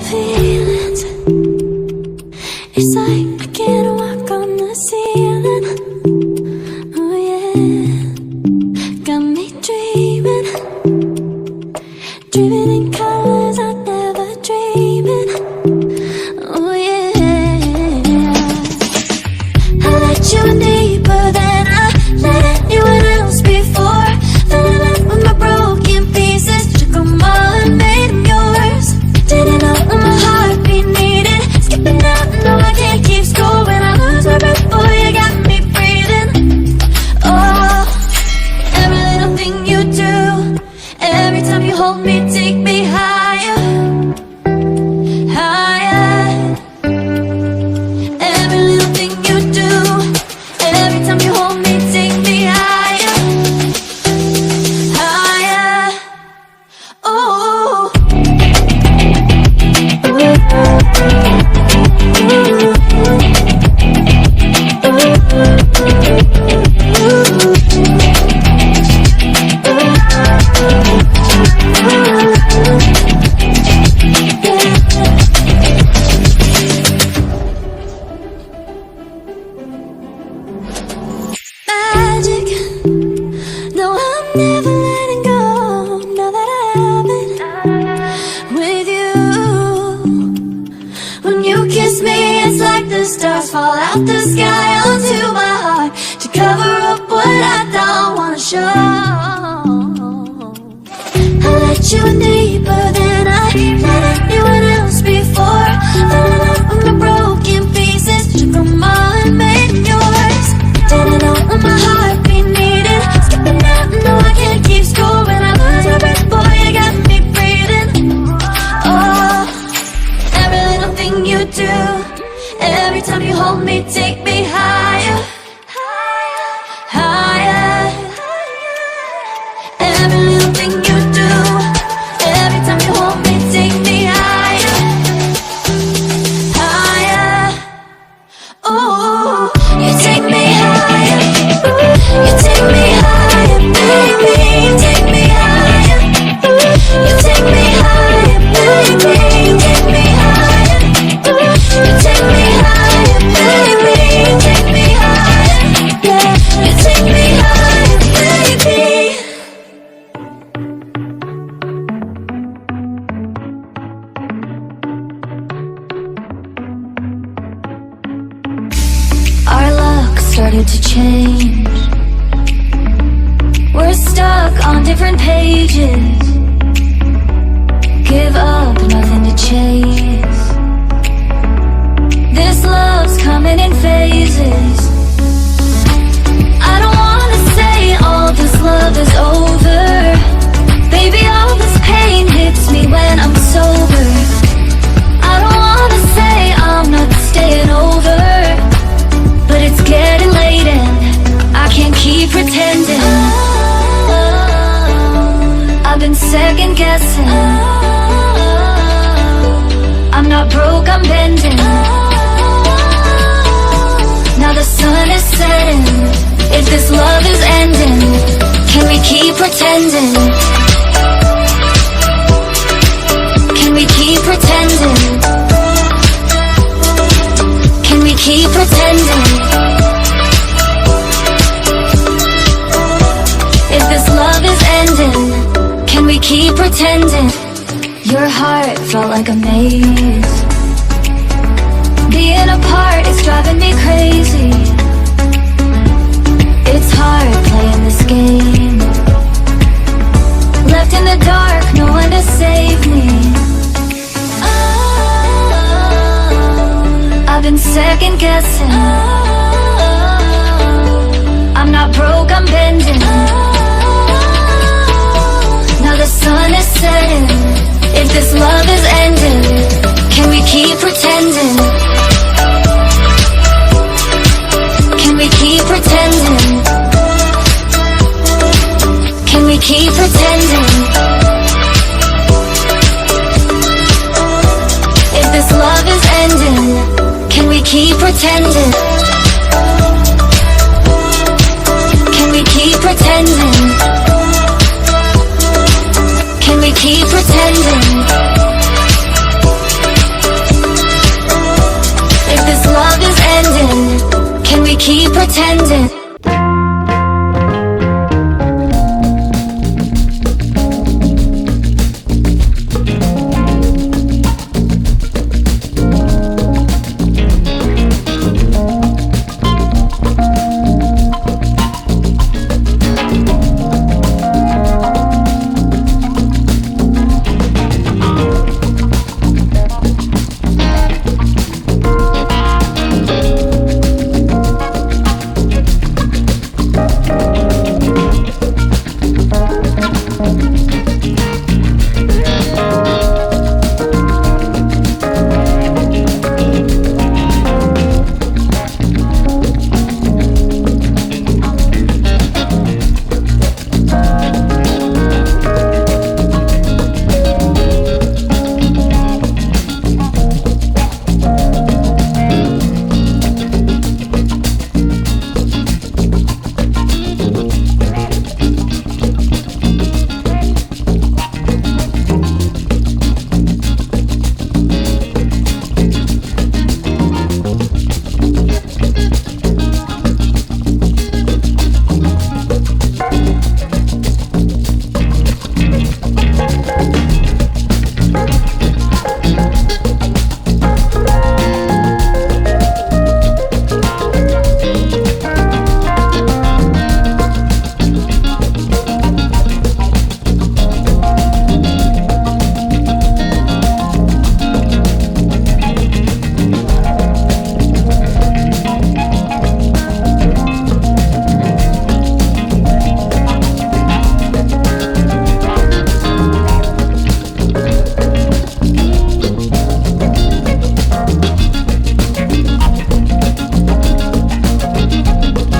feelings. It's like I can't walk on the ceiling. Oh yeah, got me dreaming, dreaming in colors I never dreamed. Oh yeah, I let you in deeper than I let anyone else before. Fell in love with my broken pieces, took them all and made them yours. Didn't know what my heartbeat needed, skipping out, no I can't keep score. When I lose my breath, boy, you got me breathing. Oh, every little thing you do, every time you hold me, take me higher, higher. Every little thing you do, every time you hold me, take me higher, higher. Oh, magic. No, I'm never letting go. Now that I have it with you. When you kiss me, it's like the stars fall out the sky onto my heart to cover up what I don't wanna show. I let you in deeper than I let anyone else before. Fell in love with my broken pieces, took them all and made them yours. Didn't know what my heartbeat needed, skipping out, no I can't keep score. When I lose my breath, boy, you got me breathing. Oh, every little thing you do, every time you hold me, take me higher, higher. Every little thing you do, every time you hold me, take me higher, higher. Oh, you take me higher, you take me higher, baby, take me higher. You take me higher, baby, take me higher. You take me higher, baby, take me higher. Yeah, you take me higher, baby. Our luck started to change. We're stuck on different pages. Give up, nothing to chase. This love's coming in phases. I don't wanna say all this love is over. Baby, all this pain hits me when I'm sober. I don't wanna say I'm not staying over, but it's getting late and I can't keep pretending. I've been second guessing. I'm not broke, I'm bending. Now the sun is setting. If this love is ending, can we keep pretending? Can we keep pretending? Can we keep pretending? If this love is ending, can we keep pretending? Your heart felt like a maze. Being apart is driving me crazy. It's hard playing this game. Left in the dark, no one to save me. I've been second guessing. I'm not broke, I'm bending. Now the sun is setting. If this love is ending, can we keep pretending? Can we keep pretending? Can we keep pretending? If this love is ending, can we keep pretending? Can we keep pretending? Can we keep pretending?